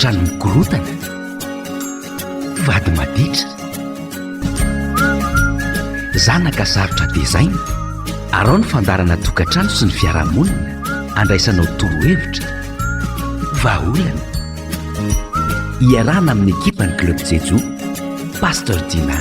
tokantrano mikorotana, vady maditra, zanaka sarotra desaina, arao ny fandarana tokantrano sy ny fiarahamonina, andraisanao torohevitra, vahaolana. Iarahana amin'ny ekipa ny club Jejoo, Pasteur Dyna.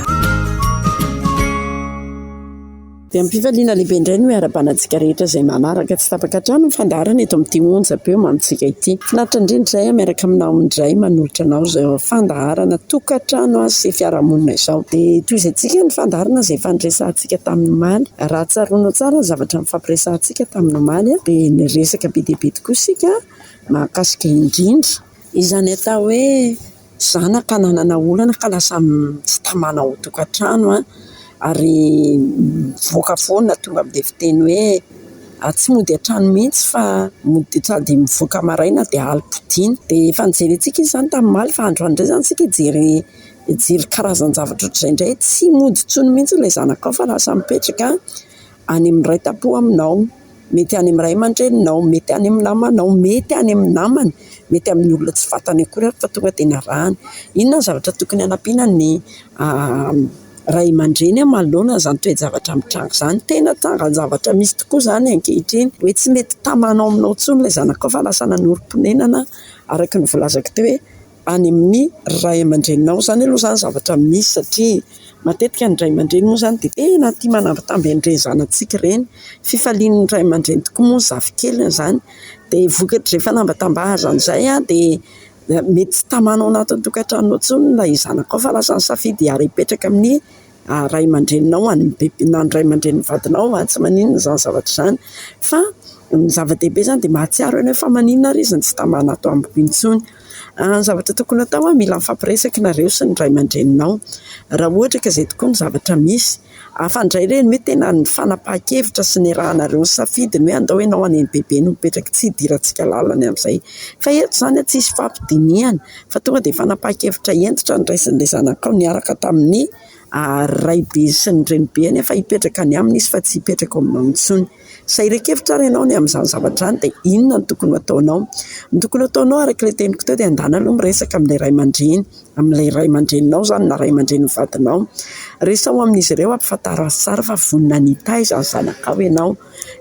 Dia ampifaliana lehibe indray no miara-banantsika rehetra izay manaraka tsy tapaka hatrano ny fandaharana eto amin'ity onjam-peo amintsika ity. Finaritra indrindra izay miaraka aminao indray manolotra anao izay fandaharana tokantrano sy fiarahamonina izao. Dia toy izay tsika ny fandaharana izay fandresantsika tamin'ny maly, raha tsaroana tsara ny zavatra mifampiresantsika tamin'ny maly dia ny resaka be dia be tokoa isika mahakasika indrindra izany atao hoe zanaka nanana olana ka lasa tsy tamana ho tokantrano ary voaka foana tonga amin'ilay fiteny hoe tsy mody hatrano mihitsy fa mody sady mivoaka maraina dia alim-podiana. Dia efa nijerentsika izy izany tamin'ny maly fa androany indray izany isika ijery karazan-javatra ohatr'izay indray tsy mody tsony mihitsy ilay zanakao fa lasa mipetraka any amin'ny ray tampo aminao, mety any amin'ny ray aman-dreninao, mety any amin'ny namanao, mety any amin'ny namany, mety amin'ny olona tsy fantany akory fa tonga dia narahany. Inona ny zavatra tokony hanampiana ny ray aman-dreny manoloana izany toe-javatra mitranga izany. Tena trangan-javatra misy tokoa izany ankehitriny hoe tsy mety tamanao aminao intsony ilay zanakao fa lasa nanorim-ponenana araka ny volazako teo hoe any amin'ny ray aman-dreninao izany aloha izany zavatra misy satria matetika ny ray aman-dreny moa izany dia tena tia manambitamby an'ireny zanantsika ireny. Fifalian'ny ray aman-dreny tokoa moa zafy kely izany dia vokatra rehefa nambatambahazana izay dia mety tsy tamanao anatin'ny tokantrano intsony ilay zanakao fa lasa ny safidy ary hipetraka amin'ny ray aman-dreninao na ny ray aman-drenin'ny vadinao tsy maninona izany zavatra izany fa ny zava-dehibe izany dia mahatsiaro eny fa maninona ary izy tsy tamana ato amiko intsony. Ny zavatra tokony atao mila mifampiresaka nareo sy ny ray aman-dreninao raha ohatra ka izay tokoa ny zavatra misy afandray ireny hoe tena ny fanapahan-kevitra sy ny rahanareo ny safidiny hoe andao ianao any bebe no mipetraka tsy hidirantsika lalany amin'izay fa eto izany tsy hisy fampidiniana fa tonga dia fanapahan-kevitra entitra ny raisin'ilay zanakao niaraka tamin'ny raibe sy ny renibeny efa hipetraka ny aminy izy fa tsy hipetraka aminao intsony. Sairan-kevitra ary ianao ny amin'izany zavatra izany dia inona ny tokony ataonao? Ny tokony ataonao araka ilay teniko teo dia andana aloha miresaka amin'ilay ray aman-dreny, amin'ilay ray aman-dreninao izany na ray aman-drenin'ny vadinao. Resao amin'izy ireo ampifantaro azy tsara fa vonona nita izany zanakao ianao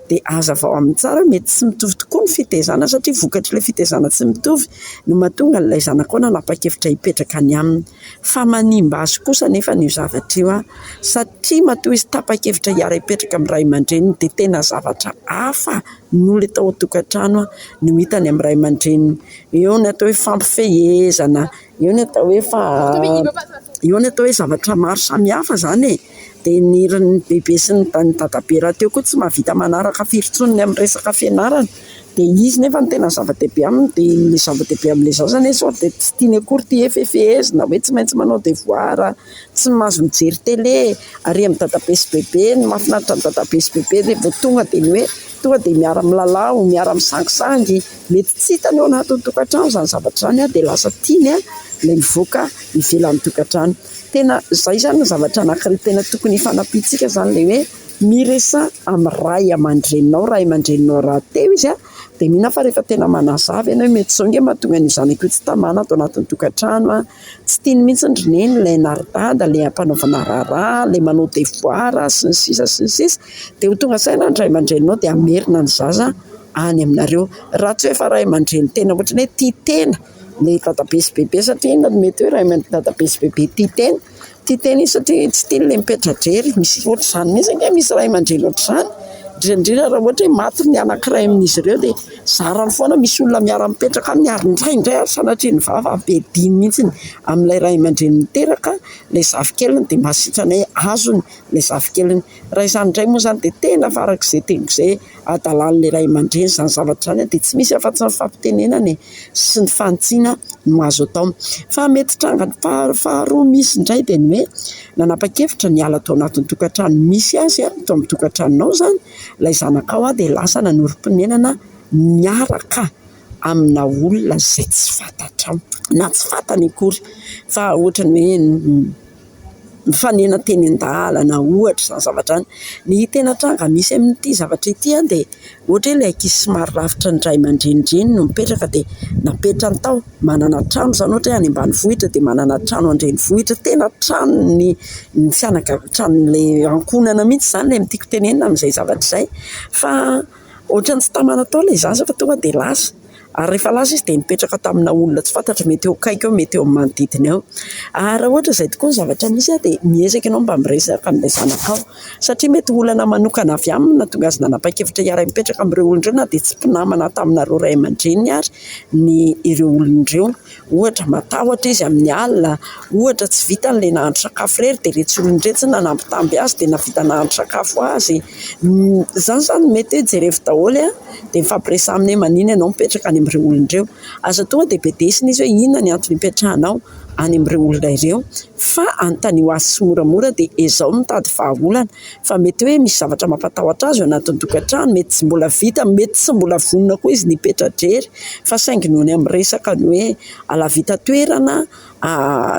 dia hazavao amin'ny tsara mety tsy mitovy tokoa ny fitezana satria vokatra ilay fitezana tsy mitovy no mahatonga ilay zanakao nanapa-kevitra hipetraka ny aminy fa manimba azy kosa nefa ny zavatra io satria matoa izy tapa-kevitra hiara hipetraka amin'ny ray aman-dreny dia tena zavatra hafa no le tao tokantrano no hitany amin'ny ray aman-dreny. Eo ny atao hoe fampifehezana, eo ny atao hoe zavatra maro samihafa izany dia ny bebe sy ny dadabe raha teo koa tsy mahavita manaraka firy-tsonony amin'ny resaka fianarana dia izy nefa ny tena zava-dehibe aminy dia ny zava-dehibe amin'ilay izao izany sao dia tsy tiany akory tia efefehezina hoe tsy maintsy manao devoir, tsy mahazo mijery télé ary amin'ny dadabe sy bebe ny mahafinaritra ny dadabe sy bebe dia vao tonga dia ny hoe tonga dia miara milalao, miara misangisangy, mety tsy hitany eo anatin'ny tokantrano izany zavatra izany dia lasa tiany ilay mivoaka ivelan'ny tokantrano. Tena izay izany ny zavatra anankiray tena tokony hifanampiantsika izany ilay hoe miresa amin'ny ray aman-dreninao, ray aman-dreninao raha teo izy dia mihina fa rehefa tena manazava ianao mety izao nge mahatonga ny zanakao tsy tamana ato anatin'ny tokantrano tsy tiany mihitsy ny reneny ilay naridada, ilay ampanaovana raharaha, ilay manao devoir sy ny sisa dia ho tonga saina ny ray aman-dreninao dia amerina ny zaza any aminareo. Raha tsy hoe efa ray aman-dreny tena ohatrany hoe tia tena ilay dadabe sy bebe satria inona no mety hoe ray aman-dadabe sy bebe tia tena izy satria tsy tiany ilay mipetra-drery misy ohatr'izany mihitsy ange misy ray aman-dreny ohatr'izany indrindra raha ohatra hoe maty ny anankiray amin'izy ireo dia zarany foana misy olona miara mipetraka miary indray ary sanatria ny vava be diny mihitsy amin'ilay ray aman-dreny miteraka ilay zafikeliny dia masitrana hoe azony ilay zafikeliny. Raha izany indray moa izany dia tena farak'izay teniko izay adalan'ilay ray aman-dreny izany zavatra izany dia tsy misy afa-tsy ny fampitenenana sy ny fantsiana no azo atao. Fa mety trangany faharoa misy indray dia ny hoe nanapa-kevitra ny ala tao anatin'ny tokantrano misy azy tao amin'ny tokantranonao izany ilay zanakao dia lasa nanorim-ponenana miaraka amina olona izay tsy fantatra na tsy fantany akory fa ohatrany hoe mifanena teny an-dalana ohatra zany zavatra any. Ny tena tranga misy amin'ity zavatra ity dia ohatra hoe ilay ankizy somary lavitra ny ray aman-drenindreny no mipetraka dia napetrany tao manana trano zany ohatra hoe any ambanivohitra dia manana trano an-drenivohitra tena trano ny tranon'ilay ankonana mihitsy zany ilay mitiko tenenina amin'izay zavatra izay fa ohatrany tsy tamana tao ilay zaza fa tonga dia lasa ary rehefa lasa izy dia nipetraka tamina olona tsy fantatra mety eo akaiky eo mety eo amin'ny manodidina eo ary raha ohatra izay tokoa ny zavatra misy dia miezaka ianao mba miresaka amin'ilay zanakao satria mety olana manokana avy aminy na tonga azy nanapa-kevitra hiara-mipetraka amin'ireo olon'ireo na dia tsy mpinamana taminareo ray aman-dreniny ary ny ireo olon'ireo ohatra matahotra izy amin'ny alina ohatra tsy vita n'ilay nahandro sakafo rery dia iretsy olon-dretsy na nampitamby azy dia navita nahandro sakafo azy zany mety hoe jerevy daholo dia mifampiresahana aminy hoe manina ianao mipetraka any amin'ireo olon'ireo aza tonga dia bedesina izy hoe inona ny antony hipetrahanao any amin'ireo olona ireo fa anontany ho azy sy moramora dia ezao mitady vahaolana fa mety hoe misy zavatra mampatahotra azy eo anatin'ny tokantrano mety tsy mbola vita mety tsy mbola vonona koa izy nipetra-drery fa saingy noho ny amin'ny resaka ny hoe alavita toerana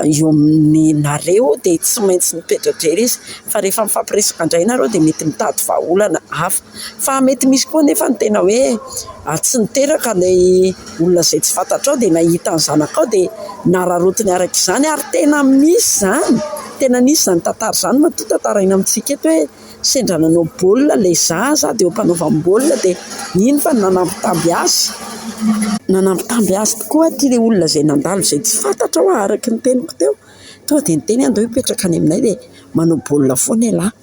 eo amin'ny nareo dia tsy maintsy nipetra-drery izy fa rehefa mifampiresaka indray nareo dia mety mitady vahaolana hafa fa mety misy koa nefa ny tena hoe tsy niteraka ilay olona izay tsy fantatrao dia nahita ny zanakao dia nararotiny araka izany ary tena misy zany tena nisy zany tantara zany matoa tantaraina amintsika eto hoe sendra nanao baolina ilay zaza dia eo mpanaovam-baolina dia iny fa nanampitamby azy tokoa ty ilay olona izay nandalo izay tsy fantatra ho araka ny teniko teo tonga dia niteny andao hipetraka any aminay dia manao baolina foana ialahy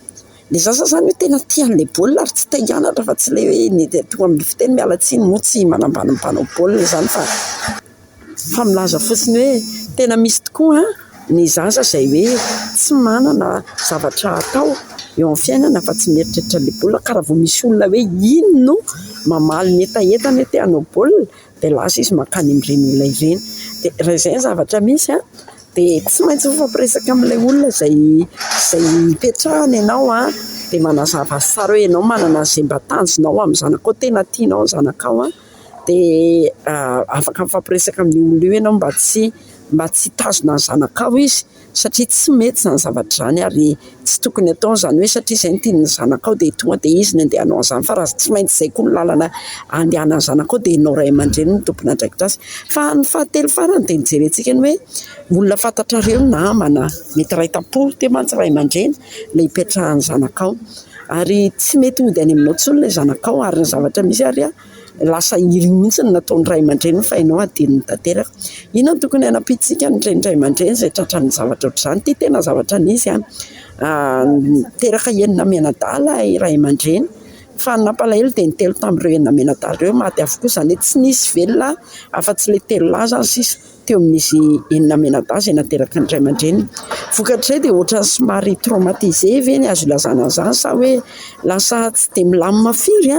ilay zaza zany hoe tena tian'ilay baolina ary tsy tainganatra fa tsy ilay hoe tonga amin'ny fiteny mialatsiny moa tsy manambany mpanao baolina zany fa milaza fotsiny hoe tena misy tokoa ny zaza izay hoe tsy manana zavatra atao eo amin'ny fiainana fa tsy mieritreritra ilay baolina ka raha vao misy olona hoe ino no mamaly ny etaetana hoe te hanao baolina dia lasa izy mankany amin'ireny olona ireny dia raha izay ny zavatra misy dia tsy maintsy mifampiresaka amin'ilay olona izay mipetrahana ianao dia manazava tsara hoe ianao manana izay mba tanjonao amin'ny zanakao tena tianao ny zanakao dia afaka mifampiresaka amin'ny olona io ianao mba tsy tazona ny zanakao izy satria tsy mety zany zavatra izany ary tsy tokony atao izany hoe satria izay no tiany ny zanakao dia tonga dia izy ny andeha hanao an'izany fa raha tsy maintsy izay koa ny lalana andehana ny zanakao dia ianao ray aman-dreny ny tompona andraikitra azy fa ny fahatelo farany dia nijerentsika ny hoe olona fantatrareo namana mety ray tampo dia mantsy ray aman-dreny ilay hipetrahan'ny zanakao ary tsy mety hody any aminao intsony ilay zanakao ary ny zavatra misy ary lasa iry mihitsy ny nataon'ny ray aman-dreny fa ianao adinony tanteraka ino no tokony hanapitsika ny ray aman-dreny izay tratran'ny zavatra ohatr'izany ty tena zavatra nisy teraka enina menadala ray aman-dreny fa nampalahelo dia nitelo tamin'ireo enina menadala ireo maty avokoa izany hoe tsy nisy velona afa-tsy ilay telo laza any sisa teo amin'izy enina menadala izay nateraka ny ray aman-dreny vokatr'izay dia ohatran'ny somary traumatisé ve ny azo ilazana an'izany sa hoe lasa tsy dia milamina firy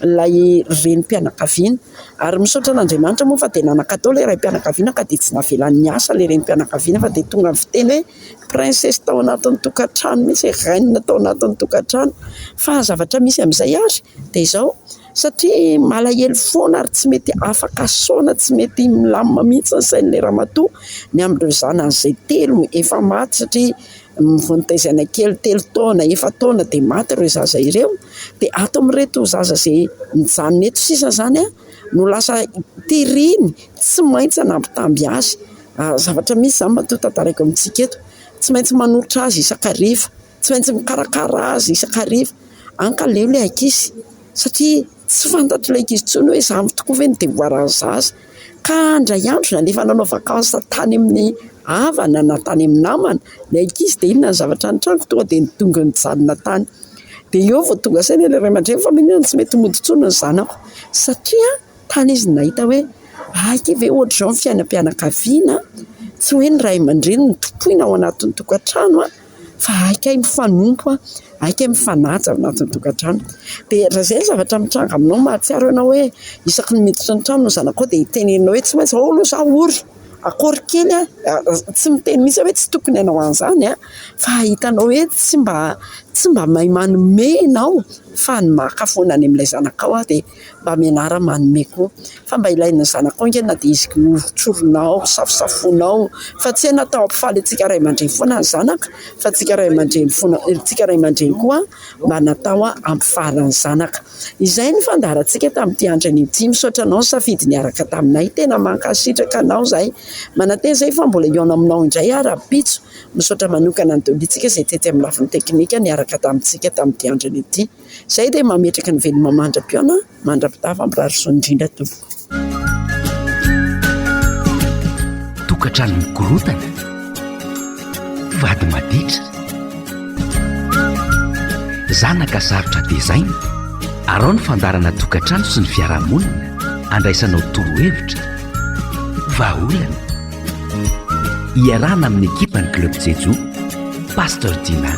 ilay renim-pianakaviana ary misaotra an'Andriamanitra moa fa dia nanan-katao ilay raim-pianakaviana ka dia tsy navelan'ny asa ilay renim-pianakaviana fa dia tonga ny fiteny hoe princesse tao anatin'ny tokantrano mihitsy reine tao anatin'ny tokantrano fa zavatra misy amin'izay ary dia izao satria malahelo foana ary tsy mety afaka saona tsy mety milamina mihitsy ny sain'ilay ramatoa ny amin'ireo zanan'izay telo efa maty satria mivonitaizana kely 3 taona 4 taona dia maty ireo zaza ireo dia ato amin'ireto zaza izay mijanona eto sisa zany no lasa tiriny tsy maintsy hanampitamby azy zavatra misy zany matoa tantaraiko amintsika eto tsy maintsy manolotra azy isan-kariva tsy maintsy mikarakara azy isan-kariva ankaleo ilay ankizy satria tsy fantatra ilay ankizy intsony hoe izaho tokoa ve ny devoiran'ny zaza ka andray andro na nefa nanao vakansa tany amin'ny havana na tany amin'ny namana ilay ankizy dia inona ny zavatra nitranga tonga dia nitonga nijanona tany dia eo vao tonga saina ilay ray aman-dreny fa minona tsy mety modintsony ny zanako satria tany izy nahita hoe aiky ve ohatr'izao ny fiainam-pianakaviana tsy hoe ny ray aman-dreny ny topoina ao anatin'ny tokantrano fa aikay mifanompo aikay mifanaja ao anatin'ny tokantrano dia raha izay zavatra mitranga aminao mahatsiaro ianao hoe isaky ny miditra ny trano no zanakao dia hitenenao hoe tsy maintsy aloha izaho ory akory kely tsy miteny mihitsy hoe tsy tokony ianao an'izany fa hitanao hoe tsy mba mahay manome ianao fa ny makafoana any amin'ilay zanakao dia mba mianara manome koa, fa mba ilaina ny zanakao ingena dia izy horontsoroanao, safosafonao, fa tsy hay natao ampifaly antsika ray aman-dreny foana ny zanaka, fa tsika ray aman-dreny koa mba natao ampifaly ny zanaka. Izay ny fandaharantsika tamin'ity androny ity. Misaotra anao ny safidy niaraka taminay, tena mankasitraka anao zahay, manantena izay fa mbola eo aminao indray ara-pitso. Misaotra manokana ny dolitsika izay tety amin'ny lafiny teknika niaraka tamintsika tamin'ity androny ity. Izay dia mametraka ny veloma mandra-piona, mandra-pitafa ampirariso indrindra tompoko. Tokantrano mikorotana, vady maditra, zanaka sarotra desaina, arao ny fandarana tokantrano sy ny fiarahamonina, andraisanao torohevitra, vahaolana. Iarahana amin'ny ekipa ny club Jejoo, Pasteur Dyna.